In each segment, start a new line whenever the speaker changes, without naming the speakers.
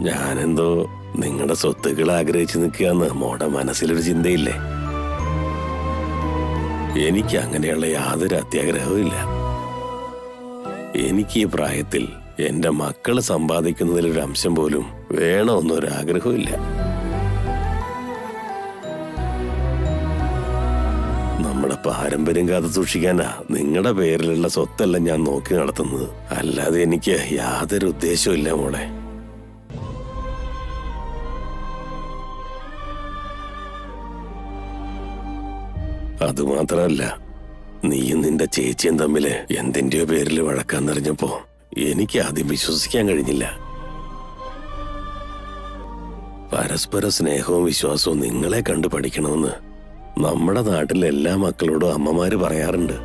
ഞാനെന്തോ നിങ്ങളുടെ സ്വത്തുക്കൾ ആഗ്രഹിച്ചു നിൽക്കുകയെന്ന് മോടെ മനസ്സിലൊരു ചിന്തയില്ലേ? എനിക്ക് അങ്ങനെയുള്ള യാതൊരു അത്യാഗ്രഹവും ഇല്ല. എനിക്ക് ഈ പ്രായത്തിൽ എന്റെ മക്കള് സമ്പാദിക്കുന്നതിലൊരു അംശം പോലും വേണമെന്നൊരാഗ്രഹവും ഇല്ല. നമ്മുടെ പാരമ്പര്യം കാത്തു സൂക്ഷിക്കാനാ നിങ്ങളുടെ പേരിലുള്ള സ്വത്തെല്ലാം ഞാൻ നോക്കി നടത്തുന്നത്. അല്ലാതെ എനിക്ക് യാതൊരു ഉദ്ദേശവും ഇല്ല മോളെ. അതുമാത്രമല്ല, നീയും നിന്റെ ചേച്ചിയും തമ്മില് എന്തിന്റെയോ പേരിൽ വഴക്കാന്നറിഞ്ഞപ്പോ എനിക്ക് ആദ്യം വിശ്വസിക്കാൻ കഴിഞ്ഞില്ല. പരസ്പര സ്നേഹവും വിശ്വാസവും നിങ്ങളെ കണ്ടു പഠിക്കണമെന്ന് നമ്മുടെ നാട്ടിലെ എല്ലാ മക്കളോടും അമ്മമാര് പറയാറുണ്ട്.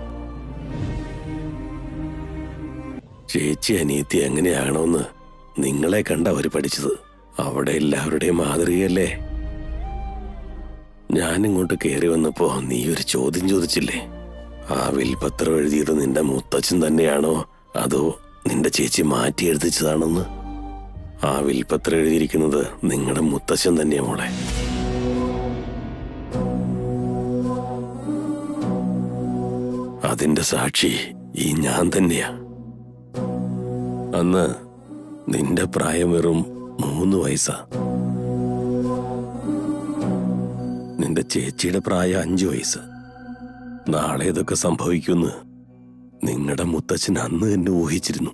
ചേച്ചി അനിയത്തി എങ്ങനെയാണോന്ന് നിങ്ങളെ കണ്ട് അവര് പഠിച്ചത്. അവിടെ എല്ലാവരുടെയും മാതൃകയല്ലേ. ഞാനിങ്ങോട്ട് കയറി വന്നപ്പോ നീ ഒരു ചോദ്യം ചോദിച്ചില്ലേ? ആ വിൽപത്രം എഴുതിയത് നിന്റെ മുത്തച്ഛൻ തന്നെയാണോ അതോ നിന്റെ ചേച്ചി മാറ്റി എഴുതിച്ചതാണെന്ന്. ആ വിൽപത്രം എഴുതിയിരിക്കുന്നത് നിങ്ങളുടെ മുത്തച്ഛൻ തന്നെയാ മോളെ. അതിന്റെ സാക്ഷി ഈ ഞാൻ തന്നെയാ. അന്ന് നിന്റെ പ്രായം വെറും 3 വയസ്സാ. നിന്റെ ചേച്ചിയുടെ പ്രായം 5 വയസ്സ്. നാളെ ഇതൊക്കെ സംഭവിക്കുമെന്ന് നിങ്ങളുടെ മുത്തച്ഛൻ അന്ന് തന്നെ ഊഹിച്ചിരുന്നു.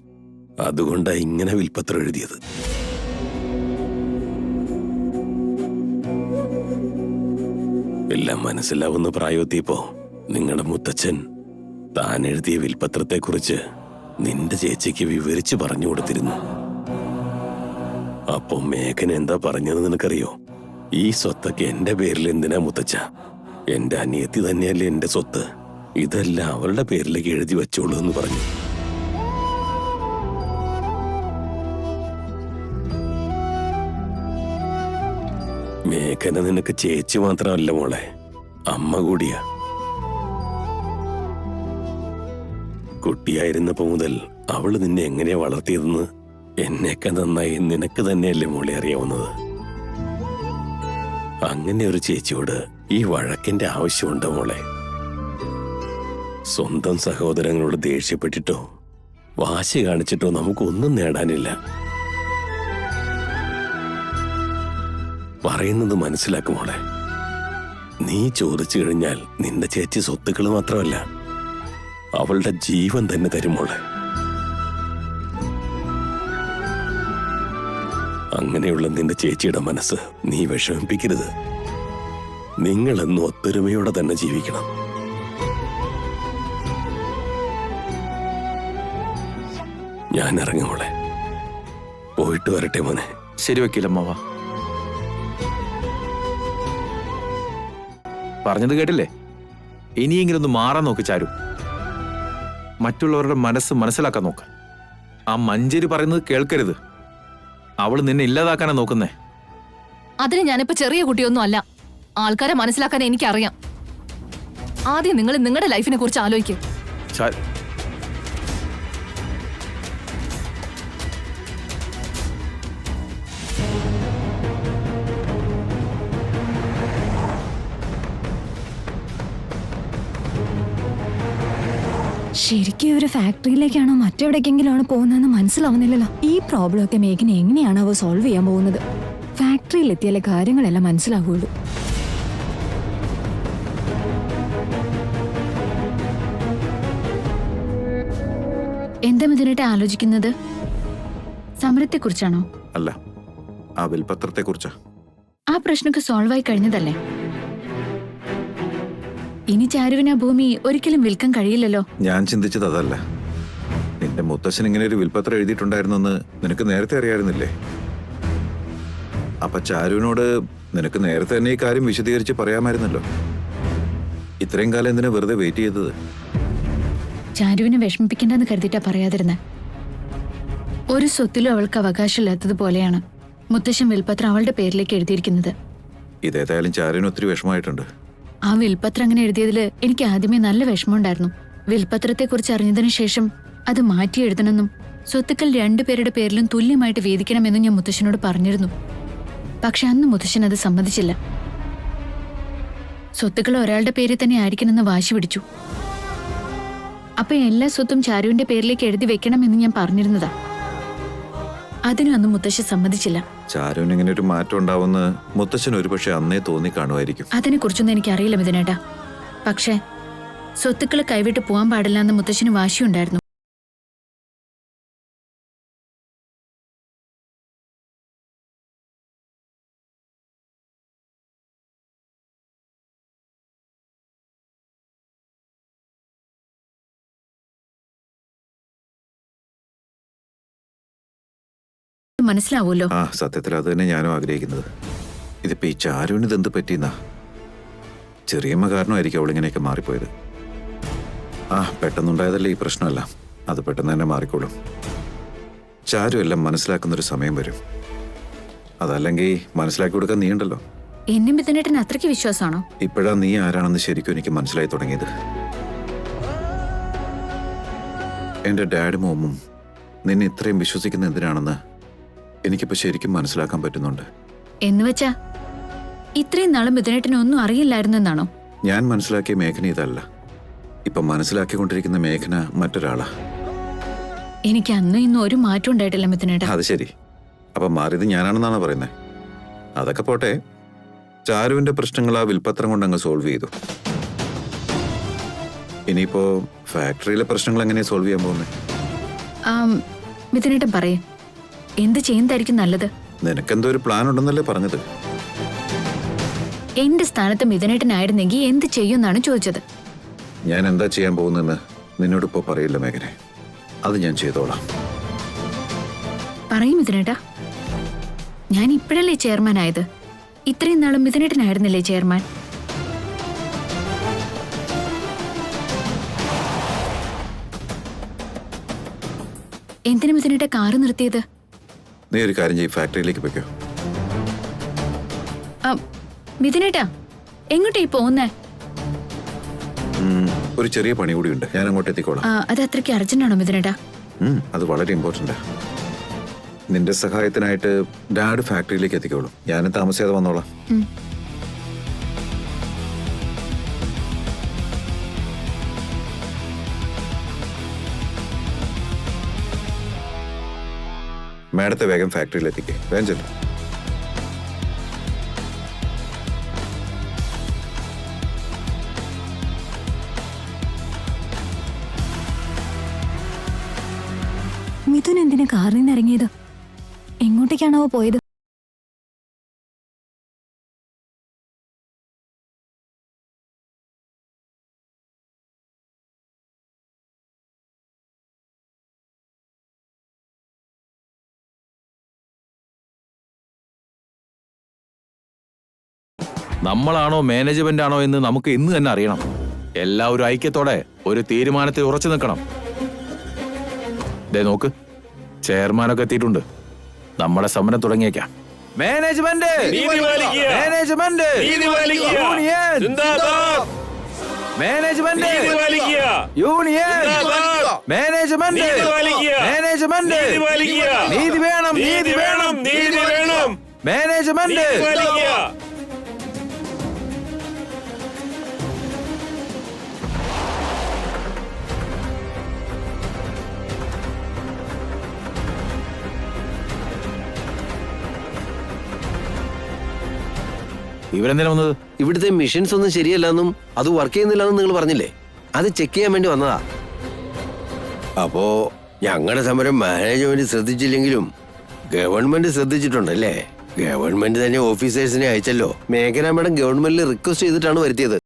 അതുകൊണ്ടാ ഇങ്ങനെ വിൽപത്രം എഴുതിയത്. എല്ലാം മനസ്സിലാവുന്ന പ്രായമെത്തിയപ്പോ നിങ്ങളുടെ മുത്തച്ഛൻ താൻ എഴുതിയ വിൽപത്രത്തെക്കുറിച്ച് നിന്റെ ചേച്ചിക്ക് വിവരിച്ച് പറഞ്ഞു കൊടുത്തിരുന്നു. അപ്പൊ മേഘന എന്താ പറഞ്ഞത് നിനക്കറിയോ? ഈ സ്വത്തൊക്കെ എന്റെ പേരിൽ എന്തിനാ മുത്തച്ഛ? എന്റെ അനിയത്തി തന്നെയല്ലേ എന്റെ സ്വത്ത്. ഇതെല്ലാം അവരുടെ പേരിലേക്ക് എഴുതി വെച്ചോളൂ എന്ന് പറഞ്ഞു. മേഘന നിനക്ക് ചേച്ചി മാത്രമല്ല മോളെ, അമ്മ കൂടിയാ. കുട്ടിയായിരുന്നപ്പോ മുതൽ അവള് നിന്നെ എങ്ങനെയാ വളർത്തിയതെന്ന് എന്നേക്കാൾ നന്നായി നിനക്ക് തന്നെയല്ലേ മോളെ അറിയാവുന്നത്. അങ്ങനെ ഒരു ചേച്ചിയോട് ഈ വഴക്കിന്റെ ആവശ്യമുണ്ടോ മോളെ? സ്വന്തം സഹോദരങ്ങളോട് ദേഷ്യപ്പെട്ടിട്ടോ വാശി കാണിച്ചിട്ടോ നമുക്കൊന്നും നേടാനില്ല. പറയുന്നത് മനസ്സിലാക്കും മോളെ. നീ ചോദിച്ചു കഴിഞ്ഞാൽ നിന്റെ ചേച്ചി സ്വത്തുക്കൾ മാത്രമല്ല, അവളുടെ ജീവൻ തന്നെ തരും മോളെ. അങ്ങനെയുള്ള നിന്റെ ചേച്ചിയുടെ മനസ്സ് നീ വിഷമിപ്പിക്കരുത്. നിങ്ങളെന്നും ഒത്തൊരുമയോടെ തന്നെ ജീവിക്കണം. ഞാൻ ഇറങ്ങും മോളെ. പോയിട്ട് വരട്ടെ മോനെ.
ശരി വക്കീലമ്മാവ. പറഞ്ഞത് കേട്ടില്ലേ? ഇനിയെങ്കിലും ഒന്ന് മാറാൻ നോക്ക് ചാരു. മറ്റുള്ളവരുടെ മനസ്സ് മനസ്സിലാക്കാൻ നോക്ക്. ആ മഞ്ചേരി പറയുന്നത് കേൾക്കരുത്. അവള് നിന്നെ ഇല്ലാതാക്കാനാ നോക്കുന്നേ.
അതിന് ഞാനിപ്പോ ചെറിയ കുട്ടിയൊന്നും അല്ല. ആൾക്കാരെ മനസ്സിലാക്കാൻ എനിക്കറിയാം. ആദ്യം നിങ്ങൾ നിങ്ങളുടെ ലൈഫിനെ കുറിച്ച് ആലോചിക്കും.
ശരിക്കും ഒരു ഫാക്ടറിയിലേക്കാണോ മറ്റെവിടേക്കെങ്കിലും ആണ് പോകുന്നതെന്ന് മനസ്സിലാവുന്നില്ലല്ലോ. ഈ പ്രോബ്ലം ഒക്കെ മേഘന എങ്ങനെയാണ് അവ സോൾവ് ചെയ്യാൻ പോകുന്നത്? ഫാക്ടറിയിൽ എത്തിയാലേ കാര്യങ്ങളെല്ലാം മനസ്സിലാവുള്ളൂ.
എന്താ ഇതിനായിട്ട് ആലോചിക്കുന്നത്? സമരത്തെ കുറിച്ചാണോ?
അല്ല, ആ വിൽപത്രത്തെ കുറിച്ചാ.
ആ പ്രശ്നമൊക്കെ സോൾവ് ആയി കഴിഞ്ഞതല്ലേ? ഇനി ചാരുവിന് ആ ഭൂമി ഒരിക്കലും വിൽക്കാൻ കഴിയില്ലല്ലോ.
ഞാൻ ചിന്തിച്ചത് അതല്ല. നിന്റെ മുത്തശ്ശൻ ഇങ്ങനെ ഒരു വിൽപത്രം എഴുതിയിട്ടുണ്ടായിരുന്നെന്ന് നിനക്ക് നേരത്തെ അറിയായിരുന്നില്ലേ? അപ്പൊ ചാരുവിനോട് നിനക്ക് നേരത്തെ തന്നെ ഈ കാര്യം വിശദീകരിച്ച് പറയാമായിരുന്നല്ലോ. ഇത്രയും കാലം എന്തിനാ വെറുതെ വെയിറ്റ് ചെയ്തത്?
ചാരുവിനെ വിഷമിപ്പിക്കണ്ടെന്ന് കരുതിയിട്ടാ പറയാതിരുന്നെ. ഒരു സ്വത്തിലും അവൾക്ക് അവകാശമില്ലാത്തതുപോലെയാണ് മുത്തശ്ശൻ വിൽപത്രം അവളുടെ പേരിലേക്ക് എഴുതിയിരിക്കുന്നത്.
ഇതേതായാലും ചാരുവിന് ഒത്തിരി വിഷമമായിട്ടുണ്ട്.
ആ വിൽപത്രം അങ്ങനെ എഴുതിയതില് എനിക്ക് ആദ്യമേ നല്ല വിഷമമുണ്ടായിരുന്നു. വിൽപത്രത്തെക്കുറിച്ച് അറിഞ്ഞതിനു ശേഷം അത് മാറ്റി എഴുതണമെന്നും സ്വത്തുക്കൾ രണ്ടുപേരുടെ പേരിലും തുല്യമായിട്ട് വീതിക്കണമെന്ന് ഞാൻ മുത്തശ്ശനോട് പറഞ്ഞിരുന്നു. പക്ഷെ അന്ന് മുത്തശ്ശൻ അത് സമ്മതിച്ചില്ല. സ്വത്തുക്കൾ ഒരാളുടെ പേരിൽ തന്നെ ആയിരിക്കണമെന്ന് വാശി പിടിച്ചു. അപ്പൊ എല്ലാ സ്വത്തും ചാരുവിന്റെ പേരിലേക്ക് എഴുതി വെക്കണമെന്ന് ഞാൻ പറഞ്ഞിരുന്നതാ. അതിനും അന്ന് മുത്തശ്ശി സമ്മതിച്ചില്ല.
ചാരുവിന് ഇങ്ങനെ ഒരു മാറ്റം ഉണ്ടാവുമെന്ന് മുത്തശ്ശൻ ഒരുപക്ഷെ അന്നേ തോന്നി കാണുമായിരിക്കും.
അതിനെക്കുറിച്ചൊന്നും എനിക്കറിയില്ല മിഥുനേട്ടാ. പക്ഷേ സ്വത്തുക്കൾ കൈവിട്ട് പോകാൻ പാടില്ല എന്ന് മുത്തശ്ശന് വാശിയുണ്ടായിരുന്നു. മനസ്സിലാവൂല്ലോ.
ആ, സത്യത്തിൽ അത് തന്നെ ഞാനും ആഗ്രഹിക്കുന്നത്. ഇതിപ്പോ ഈ ചാരുവിന് ഇതെന്ത് പറ്റിയെന്നാ? ചെറിയമ്മ കാരണമായിരിക്കും അവളിങ്ങനെയൊക്കെ മാറിപ്പോയത്. ആ, പെട്ടെന്നുണ്ടായതല്ലേ ഈ പ്രശ്നമല്ല. അത് പെട്ടെന്ന് തന്നെ മാറിക്കോളും. ചാരു എല്ലാം മനസ്സിലാക്കുന്നൊരു സമയം വരും. അതല്ലെങ്കിൽ മനസ്സിലാക്കി കൊടുക്കാൻ നീ ഉണ്ടല്ലോ.
എന്നെ മിഥുനേട്ടന് അത്രയ്ക്ക് വിശ്വാസമാണോ?
ഇപ്പോഴാ നീ ആരാണെന്ന് ശരിക്കും എനിക്ക് മനസ്സിലായി തുടങ്ങിയത്. എന്റെ ഡാഡും അമ്മും നിന്നെ ഇത്രയും വിശ്വസിക്കുന്ന എന്തിനാണെന്ന് എനിക്കിപ്പോ ശരിക്കും മനസ്സിലാക്കാൻ പറ്റുന്നുണ്ട്.
എന്നുവെച്ചാ ഇത്രയും നാളും മിഥുനേട്ടന് ഒന്നും അറിയില്ലായിരുന്നു എന്നാണോ?
ഞാൻ മനസ്സിലാക്കിയ മേഘന ഇതല്ല. ഇപ്പൊ മനസ്സിലാക്കിക്കൊണ്ടിരിക്കുന്ന മേഘന മറ്റൊരാളാ.
എനിക്ക് അന്നും ഇന്നും ഒരു മാറ്റം ഉണ്ടായിട്ടില്ല മിഥുനേട്ട.
അത് ശരി. അപ്പൊ മാറിയത് ഞാനാണെന്നാണ് പറയുന്നത്. അതൊക്കെ പോട്ടെ. ചാരുവിന്റെ പ്രശ്നങ്ങൾ ആ വിൽപത്രം കൊണ്ട് അങ്ങ് സോൾവ് ചെയ്തു. ഇനിയിപ്പോ ഫാക്ടറിയിലെ പ്രശ്നങ്ങൾ എങ്ങനെയാ സോൾവ് ചെയ്യാൻ പോകുന്നത്?
മിഥുനേട്ടൻ പറയേ, എന്ത് ചെയ്യുന്നതായിരിക്കും നല്ലത്?
നിനക്കെന്തോ ഒരു പ്ലാൻ ഉണ്ടെന്നല്ലേ പറഞ്ഞത്?
എന്റെ സ്ഥാനത്ത് മിഥുനേട്ടനായിരുന്നെങ്കിൽ എന്ത് ചെയ്യുമെന്നാണ് ചോദിച്ചത്.
ഞാൻ എന്താ ചെയ്യാൻ പോകുന്നെന്ന് നിന്നോടിപ്പോ പറയില്ല മേഘനെ. അത് ഞാൻ ചെയ്തോളാം.
പറയും മിഥുനേട്ടാ. ഞാൻ ഇപ്പോഴല്ലേ ചെയർമാൻ ആയത്. ഇത്രയും നാളും മിഥുനേട്ടനായിരുന്നില്ലേ ചെയർമാൻ? എന്തിനു മിഥുനേട്ട കാറ് നിർത്തിയത്?
നീ ഒരു കാര്യം ചെയ്യും, ഫാക്ടറിയിലേക്ക് പോയിക്കോ.
മിഥുനേട്ടാ, എങ്ങോട്ടാ ഈ പോകുന്നേ?
ഒരു ചെറിയ പണി കൂടി ഉണ്ട്, ഞാൻ അങ്ങോട്ട് എത്തിക്കോളാം.
അത് അത്രയ്ക്ക് അർജന്റ് ആണോ മിഥുനേട്ടാ?
അത് വളരെ ഇമ്പോർട്ടന്റാ. നിന്റെ സഹായത്തിനായിട്ട് ഡാഡ് ഫാക്ടറിയിലേക്ക് എത്തിക്കോളും. ഞാനും താമസിയാതെ വന്നോളാം. മാഡത്തെ വേഗം ഫാക്ടറിയിൽ എത്തിക്കേ. വേഗം ചെല്ലും.
മിഥുൻ എന്തിനാ കാറിൽ നിന്ന് ഇറങ്ങിയത്? എങ്ങോട്ടേക്കാണാവോ പോയത്?
നമ്മളാണോ മാനേജ്മെന്റ് ആണോ എന്ന് നമുക്ക് ഇന്ന് തന്നെ അറിയണം. എല്ലാവരും ഐക്യത്തോടെ ഒരു തീരുമാനത്തിൽ ഉറച്ചു നിൽക്കണം. ദേ നോക്ക്, ചെയർമാനൊക്കെ എത്തിയിട്ടുണ്ട്. നമ്മുടെ സമരം തുടങ്ങിയേക്കാം. Management, management, union, management, union, management, management, നീതി വേണം, നീതി വേണം, നീതി വേണം, മാനേജ്മെന്റ്. ഇവരെന്തിനാ വന്നത്?
ഇവിടുത്തെ മെഷീൻസ് ഒന്നും ശരിയല്ലെന്നും അത് വർക്ക് ചെയ്യുന്നില്ലെന്നും നിങ്ങൾ പറഞ്ഞില്ലേ? അത് ചെക്ക് ചെയ്യാൻ വേണ്ടി വന്നതാ. അപ്പോ ഞങ്ങളുടെ സമരം മാനേജ്മെന്റ് ശ്രദ്ധിച്ചില്ലെങ്കിലും ഗവൺമെന്റ് ശ്രദ്ധിച്ചിട്ടുണ്ടല്ലേ? ഗവൺമെന്റ് തന്നെ ഓഫീസേഴ്സിനെ അയച്ചല്ലോ. മേഘന മാഡം ഗവൺമെന്റിൽ റിക്വസ്റ്റ് ചെയ്തിട്ടാണ് വരുത്തിയത്.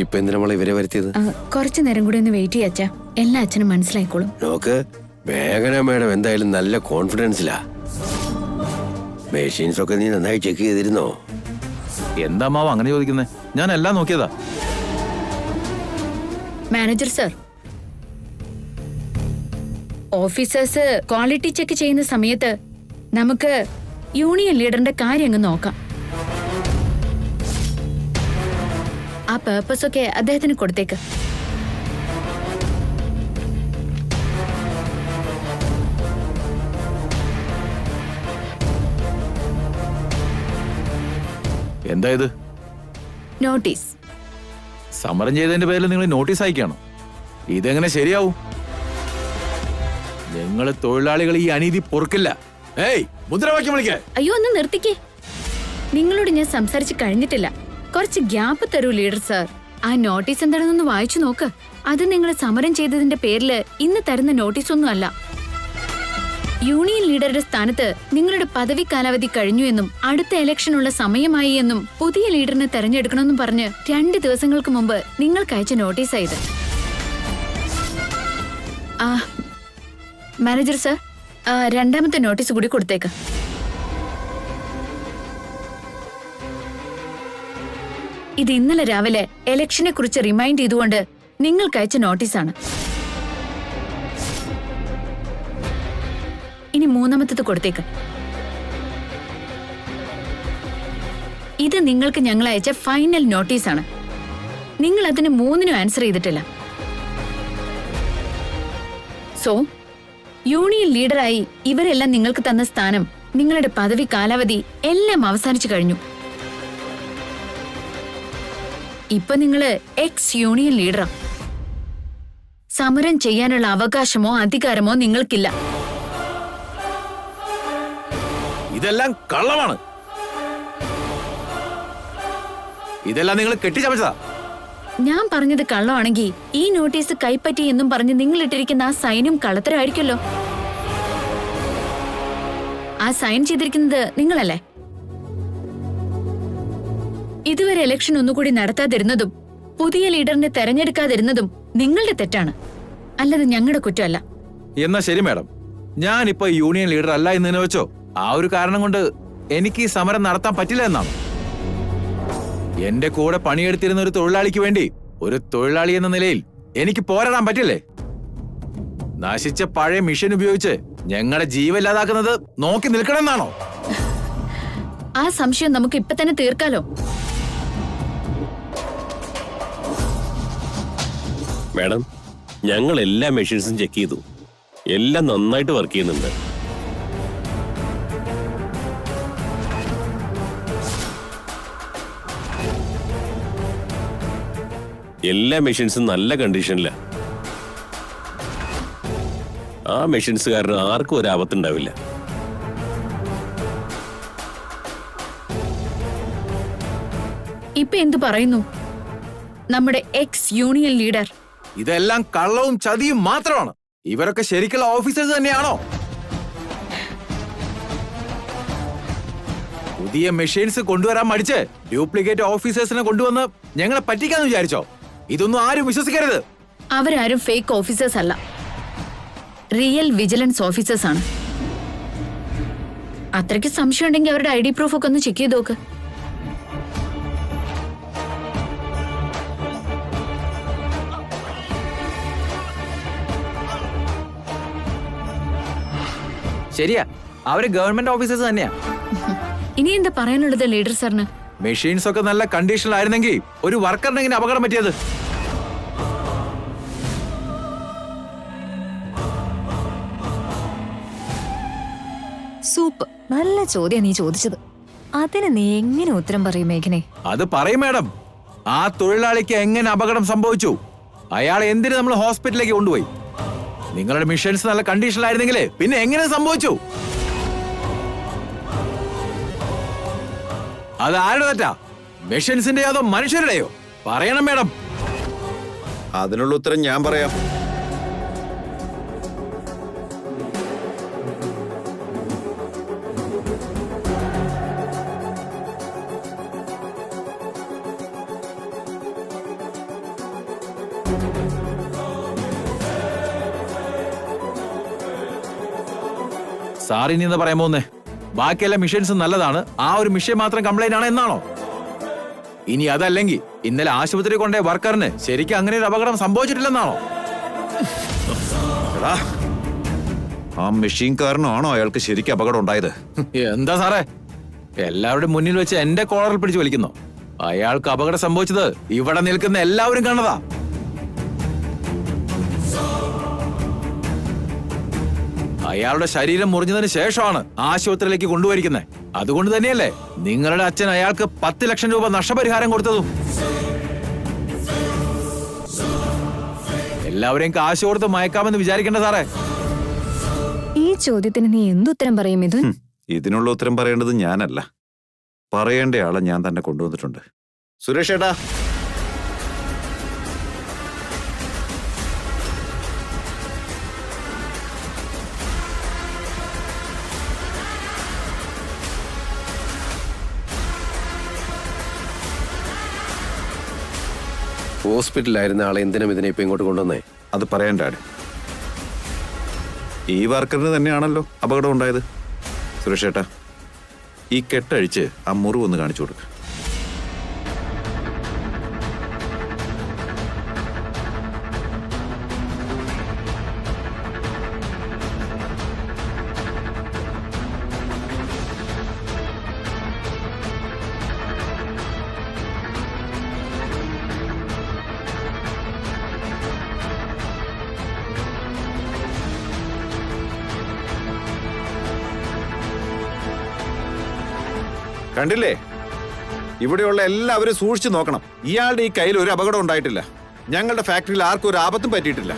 ഇപ്പൊ എന്തിനാ നമ്മളെ ഇവരെ വരുത്തിയത്?
കുറച്ചു നേരം കൂടി ഒന്ന് വെയിറ്റ് ചെയ്യാച്ചാ, എല്ലാ അച്ഛനും മനസ്സിലായിക്കോളും.
നോക്ക്, മേഘന മാഡം എന്തായാലും നല്ല കോൺഫിഡൻസിലാ. മെഷീൻസ് ഒക്കെ നീ നന്നായി ചെക്ക് ചെയ്തിരുന്നോ?
എന്താ മാവ് അങ്ങനെ ചോദിക്കുന്നേ? ഞാൻ എല്ലാം നോക്കിയതാ.
Manager sir, officers quality check ചെയ്യുന്ന സമയത്ത് നമുക്ക് യൂണിയൻ ലീഡറിന്റെ കാര്യം അങ്ങ് നോക്കാം. ആ പേർപ്പസ് ഒക്കെ അദ്ദേഹത്തിന് കൊടുത്തേക്ക്.
എന്താ ഇത്?
നോട്ടീസ്.
സമരം ചെയ്തതിന്റെ പേരിൽ നിങ്ങൾ നോട്ടീസ് അയക്കുകയാണോ? ഇതെങ്ങനെ ശരിയാവും? നിങ്ങൾ തൊഴിലാളികൾ ഈ അനീതി പൊറുക്കില്ല. ഏയ്, മുദ്രാവാക്യം വിളിക്കേ.
അയ്യോ, ഒന്ന് നിർത്തിക്കേ. നിങ്ങളോട് ഞാൻ സംസാരിച്ച് കഴിഞ്ഞിട്ടില്ല. കുറച്ച് ഗ്യാപ്പ് തരൂ ലീഡർ സർ. ആ നോട്ടീസ് എന്താണെന്നൊന്ന് വായിച്ചു നോക്ക്. അത് നിങ്ങൾ സമരം ചെയ്തതിന്റെ പേരിൽ ഇന്ന് തരുന്ന നോട്ടീസ് ഒന്നും അല്ല. യൂണിയൻ ലീഡറുടെ സ്ഥാനത്ത് നിങ്ങളുടെ പദവി കാലാവധി കഴിഞ്ഞു എന്നും അടുത്ത ഇലക്ഷനുള്ള സമയമായി എന്നും പുതിയ ലീഡറിനെ തെരഞ്ഞെടുക്കണമെന്നും പറഞ്ഞ് 2 ദിവസങ്ങൾക്ക് മുമ്പ് നിങ്ങൾക്ക് അയച്ച നോട്ടീസായത്. മാനേജർ സർ, രണ്ടാമത്തെ നോട്ടീസ് കൂടി കൊടുത്തേക്ക്. ഇത് ഇന്നലെ രാവിലെ ഇലക്ഷനെ കുറിച്ച് റിമൈൻഡ് ചെയ്തുകൊണ്ട് നിങ്ങൾക്ക് അയച്ച നോട്ടീസാണ്. ഇനി മൂന്നാമത്തത് കൊടുത്തേക്ക്. ഇത് നിങ്ങൾക്ക് ഞങ്ങൾ അയച്ച ഫൈനൽ നോട്ടീസാണ്. നിങ്ങൾ അതിന് 3നും ആൻസർ ചെയ്തിട്ടില്ല. സോ യൂണിയൻ ലീഡറായി ഇവരെല്ലാം നിങ്ങൾക്ക് തന്ന സ്ഥാനം, നിങ്ങളുടെ പദവി കാലാവധി എല്ലാം അവസാനിച്ചു കഴിഞ്ഞു. ഇപ്പൊ നിങ്ങള് എക്സ് യൂണിയൻ ലീഡറാ. സമരം ചെയ്യാനുള്ള അവകാശമോ അധികാരമോ നിങ്ങൾക്കില്ല.
ഇതെല്ലാം കള്ളമാണ്. ഇതെല്ലാം നിങ്ങൾ കെട്ടിച്ചമച്ചതാ.
ഞാൻ പറഞ്ഞത് കള്ളമാണെങ്കിൽ ഈ നോട്ടീസ് കൈപ്പറ്റി എന്നും പറഞ്ഞ് നിങ്ങൾ ഇട്ടിരിക്കുന്ന ആ സൈനും കള്ളത്തരമായിരിക്കുമല്ലോ. ആ സൈൻ ചെയ്തിരിക്കുന്നത് നിങ്ങളല്ലേ? ഇതുവരെ ഇലക്ഷൻ ഒന്നുകൂടി നടത്താതിരുന്നതും പുതിയ ലീഡറിനെ തെരഞ്ഞെടുക്കാതിരുന്നതും നിങ്ങളുടെ തെറ്റാണ്, അല്ലാതെ ഞങ്ങളുടെ കുറ്റമല്ല.
എന്നാ ശരി മാഡം, ഞാനിപ്പോ യൂണിയൻ ലീഡർ അല്ല എന്ന് തന്നെ വെച്ചോ. ആ ഒരു കാരണം കൊണ്ട് എനിക്ക് ഈ സമരം നടത്താൻ പറ്റില്ല എന്നാണ്. എന്റെ കൂടെ പണിയെടുത്തിരുന്ന ഒരു തൊഴിലാളിക്ക് വേണ്ടി, ഒരു തൊഴിലാളി എന്ന നിലയിൽ എനിക്ക് പോരാടാൻ പറ്റില്ലേ? നശിച്ച പഴയ മിഷൻ ഉപയോഗിച്ച് ഞങ്ങളുടെ ജീവനില്ലാതാക്കുന്നത് നോക്കി നിൽക്കണമെന്നാണോ?
ആ സംശയം നമുക്ക് ഇപ്പൊ തന്നെ തീർക്കാലോ.
മാഡം, ഞങ്ങൾ എല്ലാ മെഷീൻസും ചെക്ക് ചെയ്തു. എല്ലാം നന്നായിട്ട് വർക്ക് ചെയ്യുന്നുണ്ട്. എല്ലാ മെഷീൻസും നല്ല കണ്ടീഷനിലാണ്. ആ മെഷീൻസ് കാരണം ആർക്കും ഒരു ആപത്തുണ്ടാവില്ല.
ഇപ്പൊ എന്തു പറയുന്നു നമ്മുടെ എക്സ് യൂണിയൻ ലീഡർ?
ഇതെല്ലാം കള്ളവും ചതിയും മാത്രമാണ്. ഇവരൊക്കെ ശരിക്കുള്ള ഓഫീസേഴ്സ് തന്നെയാണോ? പുതിയ മെഷീൻസ് കൊണ്ടുവരാൻ മടിച്ച് ഡ്യൂപ്ലിക്കേറ്റ് ഓഫീസേഴ്സിനെ കൊണ്ടുവന്ന് ഞങ്ങളെ പറ്റിക്കാന്ന് വിചാരിച്ചോ? ഇതൊന്നും ആരും വിശ്വസിക്കരുത്.
അവരാരും ഫേക്ക് ഓഫീസേഴ്സ് അല്ല, റിയൽ വിജിലൻസ് ഓഫീസേഴ്സ് ആണ്. അത്രയ്ക്ക് സംശയം ഉണ്ടെങ്കിൽ അവരുടെ ID പ്രൂഫ് ഒക്കെ ഒന്ന് ചെക്ക് ചെയ്ത് നോക്ക്.
ശരിയാ, അവര് ഗവൺമെന്റ് ഓഫീസേഴ്സ് തന്നെയാ.
ഇനി എന്താ പറയാനുള്ളത് ലീഡർ സാറിന്?
മെഷീൻസ് ഒക്കെ നല്ല കണ്ടീഷനിലായിരുന്നെങ്കിൽ ഒരു വർക്കറിന് എങ്ങനെ അപകടം പറ്റിയത്?
സൂപ്പർ, നല്ല ചോദ്യം നീ ചോദിച്ചത്. അതിന് നീ എങ്ങനെ ഉത്തരം പറയും മേഘനെ?
അത് പറയും മാഡം. ആ തൊഴിലാളിക്ക് എങ്ങനെ അപകടം സംഭവിച്ചു? അയാൾ എന്തിനു നമ്മൾ ഹോസ്പിറ്റലിലേക്ക് കൊണ്ടുപോയി? നിങ്ങളുടെ മെഷീൻസ് നല്ല കണ്ടീഷനിലായിരുന്നെങ്കിൽ പിന്നെ എങ്ങനെ സംഭവിച്ചു? അത് ആരുടെ തെറ്റാ? മെഷീൻസിന്റെ അതോ മനുഷ്യരുടെയോ? പറയണം മാഡം.
അതിനുള്ള ഉത്തരം ഞാൻ പറയാം.
സാർ ഇനി എന്താ പറയാൻ പോകുന്നേ? ബാക്കിയെല്ലാ മിഷൻസും നല്ലതാണ്, ആ ഒരു മിഷൻ മാത്രം കംപ്ലൈന്റ് ആണ് എന്നാണോ? ഇനി അതല്ലെങ്കിൽ ഇന്നലെ ആശുപത്രി കൊണ്ടേ വർക്കറിന് ശരിക്കും അങ്ങനെ ഒരു അപകടം സംഭവിച്ചിട്ടില്ലെന്നാണോ?
എടാ, ആ മെഷീൻ കാരണമാണോ അയാൾക്ക് ശരിക്കും അപകടം ഉണ്ടായത്?
എന്താ സാറേ, എല്ലാവരുടെയും മുന്നിൽ വെച്ച് എന്റെ കോളറിൽ പിടിച്ചു വലിക്കുന്നു. അയാൾക്ക് അപകടം സംഭവിച്ചത് ഇവിടെ നിൽക്കുന്ന എല്ലാവരും കണ്ടതാ. അയാളുടെ ശരീരം മുറിഞ്ഞതിന് ശേഷമാണ് ആശുപത്രിയിലേക്ക് കൊണ്ടുപോയിരിക്കുന്നത്. അതുകൊണ്ട് തന്നെയല്ലേ നിങ്ങളുടെ അച്ഛൻ അയാൾക്ക് 10 ലക്ഷം രൂപ നഷ്ടപരിഹാരം കൊടുത്തതും. എല്ലാവരെയും കാശ് കൊടുത്ത് മയക്കാമെന്ന് വിചാരിക്കേണ്ട സാറേ.
ഈ ചോദ്യത്തിന് നീ എന്തുത്തരം പറയും മിഥുൻ?
ഇതിനുള്ള ഉത്തരം പറയേണ്ടത് ഞാനല്ല, പറയേണ്ട ആളെ ഞാൻ തന്നെ കൊണ്ടുവന്നിട്ടുണ്ട്. സുരേഷ് ഏട്ടാ,
ഹോസ്പിറ്റലിലായിരുന്ന ആളെ എന്തിനും ഇതിനെ ഇപ്പൊ ഇങ്ങോട്ട് കൊണ്ടുവന്നേ?
അത് പറയണ്ട ആട്. ഈ വർക്കറിന് തന്നെയാണല്ലോ അപകടം ഉണ്ടായത്. സുരേഷ് ഏട്ടാ, ഈ കെട്ടഴിച്ച് ആ മുറിവ് ഒന്ന് കാണിച്ചു കൊടുക്കുക. കണ്ടില്ലേ, ഇവിടെയുള്ള എല്ലാവരും സൂക്ഷിച്ചു നോക്കണം. ഇയാളുടെ ഈ കയ്യിൽ ഒരു അപകടം ഉണ്ടായിട്ടില്ല. ഞങ്ങളുടെ ഫാക്ടറിയിൽ ആർക്കും ഒരു ആപത്തും പറ്റിയിട്ടില്ല.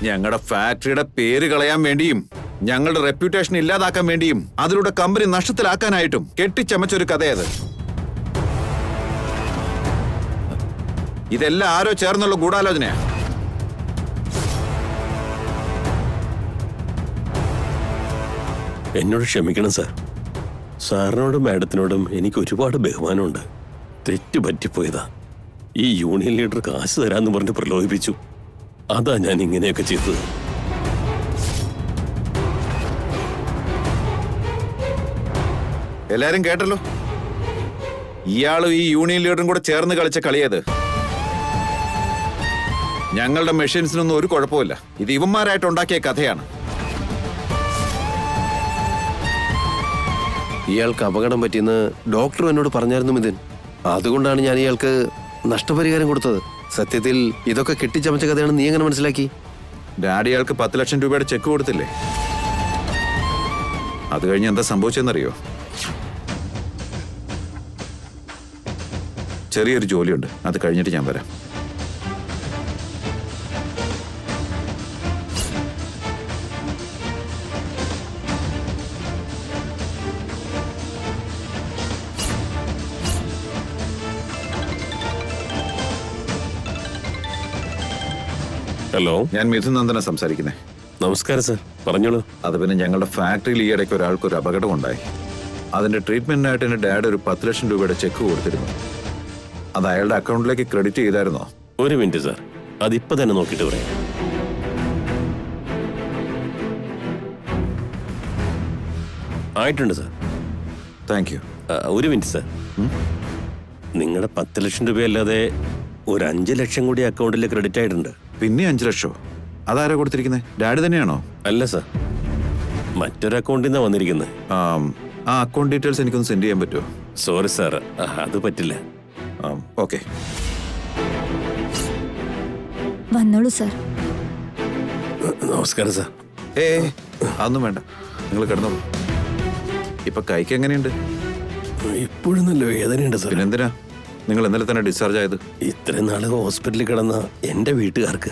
ഞങ്ങളുടെ ഫാക്ടറിയുടെ പേര് കളയാൻ വേണ്ടിയും ഞങ്ങളുടെ റെപ്യൂട്ടേഷൻ ഇല്ലാതാക്കാൻ വേണ്ടിയും അതിലൂടെ കമ്പനി നഷ്ടത്തിലാക്കാനായിട്ടും കെട്ടിച്ചമച്ചൊരു കഥയത്. ഇതെല്ലാം ആരോ ചേർന്നുള്ള ഗൂഢാലോചനയാ.
എന്നോട് ക്ഷമിക്കണം സാർ. സാറിനോടും മാഡത്തിനോടും എനിക്ക് ഒരുപാട് ബഹുമാനമുണ്ട്. തെറ്റ് പറ്റിപ്പോയതാ. ഈ യൂണിയൻ ലീഡർ കാശ് തരാന്ന് പറഞ്ഞ് പ്രലോഭിപ്പിച്ചു. അതാ ഞാൻ ഇങ്ങനെയൊക്കെ ചെയ്തത്.
എല്ലാരും കേട്ടല്ലോ, ഇയാളും ഈ യൂണിയൻ ലീഡറും കൂടെ ചേർന്ന് കളിച്ച കളിയത്. ഞങ്ങളുടെ മെഷീൻസിനൊന്നും ഒരു കുഴപ്പമില്ല. ഇത് ഇവന്മാരായിട്ട് ഉണ്ടാക്കിയ കഥയാണ്.
ഇയാൾക്ക് അപകടം പറ്റിയെന്ന് ഡോക്ടർ എന്നോട് പറഞ്ഞായിരുന്നു മിഥുൻ. അതുകൊണ്ടാണ് ഞാൻ ഇയാൾക്ക് നഷ്ടപരിഹാരം കൊടുത്തത്. സത്യത്തിൽ ഇതൊക്കെ കെട്ടിച്ചമച്ച കഥയാണ്. നീ എങ്ങനെ മനസ്സിലാക്കി?
ഡാഡി അയാൾക്ക് 10 ലക്ഷം രൂപയുടെ ചെക്ക് കൊടുത്തില്ലേ? അത് കഴിഞ്ഞ് എന്താ സംഭവിച്ചെന്നറിയോ? ചെറിയൊരു ജോലിയുണ്ട്, അത് കഴിഞ്ഞിട്ട് ഞാൻ വരാം.
ഹലോ,
ഞാൻ മിഥുൻ നന്ദന സംസാരിക്കുന്നേ.
നമസ്കാരം സാർ, പറഞ്ഞോളൂ.
അത് പിന്നെ ഞങ്ങളുടെ ഫാക്ടറിയിൽ ഈ ഇടയ്ക്ക് ഒരാൾക്ക് ഒരു അപകടം ഉണ്ടായി. അതിന്റെ ട്രീറ്റ്മെന്റിനായിട്ട് എന്റെ ഡാഡ് ഒരു 10 ലക്ഷം രൂപയുടെ ചെക്ക് കൊടുത്തിരുന്നു. അത് അയാളുടെ അക്കൗണ്ടിലേക്ക് ക്രെഡിറ്റ് ചെയ്തായിരുന്നോ?
ഒരു മിനിറ്റ് സാർ, അതിപ്പോ തന്നെ നോക്കിയിട്ട് പറയാം. ആയിട്ടുണ്ട് സാർ.
Thank you.
ഒരു മിനിറ്റ് സാർ, നിങ്ങളുടെ 10 ലക്ഷം രൂപയല്ലാതെ ഒരു 5 ലക്ഷം കൂടി അക്കൗണ്ടിൽ ക്രെഡിറ്റ് ആയിട്ടുണ്ട്.
പിന്നെ 5 ലക്ഷോ? അതാരാ കൊടുത്തിരിക്കുന്നത്? ഡാഡി തന്നെയാണോ?
അല്ല സാർ, മറ്റൊരു അക്കൗണ്ടിൽ നിന്നാണ് വന്നിരിക്കുന്നത്.
ആ അക്കൗണ്ട് ഡീറ്റെയിൽസ് എനിക്കൊന്ന് സെൻഡ് ചെയ്യാൻ പറ്റുമോ?
സോറി സാർ, അത് പറ്റില്ല.
ഓക്കെ.
വന്നോളൂ സാർ.
നമസ്കാരം സാർ.
അതൊന്നും വേണ്ട, നിങ്ങൾ കിടന്നോളൂ. ഇപ്പൊ കൈക്ക് എങ്ങനെയുണ്ട്?
ഇപ്പോഴും നല്ല വേദനയുണ്ട് സാർ.
പിന്നെന്തിനാ നിങ്ങൾ ഇന്നലെ തന്നെ ഡിസ്ചാർജ് ആയത്?
ഇത്രയും നാള് ഹോസ്പിറ്റലിൽ കിടന്ന എന്റെ വീട്ടുകാർക്ക്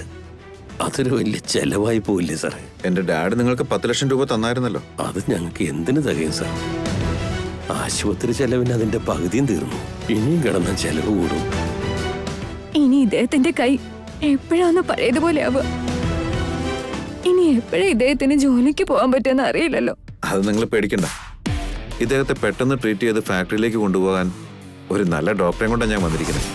അതൊരു വലിയ ചെലവായി പോയില്ലേ സാറേ?
എന്റെ ഡാഡ് നിങ്ങൾക്ക് 10 ലക്ഷം രൂപ തന്നായിരുന്നല്ലോ.
അത് ഞങ്ങൾക്ക് എന്തിനു തികയും സാർ? ആശുപത്രി ചെലവിന് അതിന്റെ പകുതിയും തീർന്നു. ഇനിയും കിടന്ന ചെലവ് കൂടും.
ഇനി ഇദ്ദേഹത്തിന്റെ കൈ എപ്പോഴാന്ന് പഴയതുപോലെ ആവുക? ഇനി എപ്പോഴാ ഇദ്ദേഹത്തിന് ജോലിക്ക് പോകാൻ പറ്റുമെന്ന് അറിയില്ലല്ലോ.
അത് നിങ്ങൾ പേടിക്കണ്ട. ഇദ്ദേഹത്തെ പെട്ടെന്ന് ട്രീറ്റ് ചെയ്ത് ഫാക്ടറിയിലേക്ക് കൊണ്ടുപോകാൻ ഒരു നല്ല ഡോക്ടറെ കൊണ്ടാണ് ഞാൻ വന്നിരിക്കുന്നത്.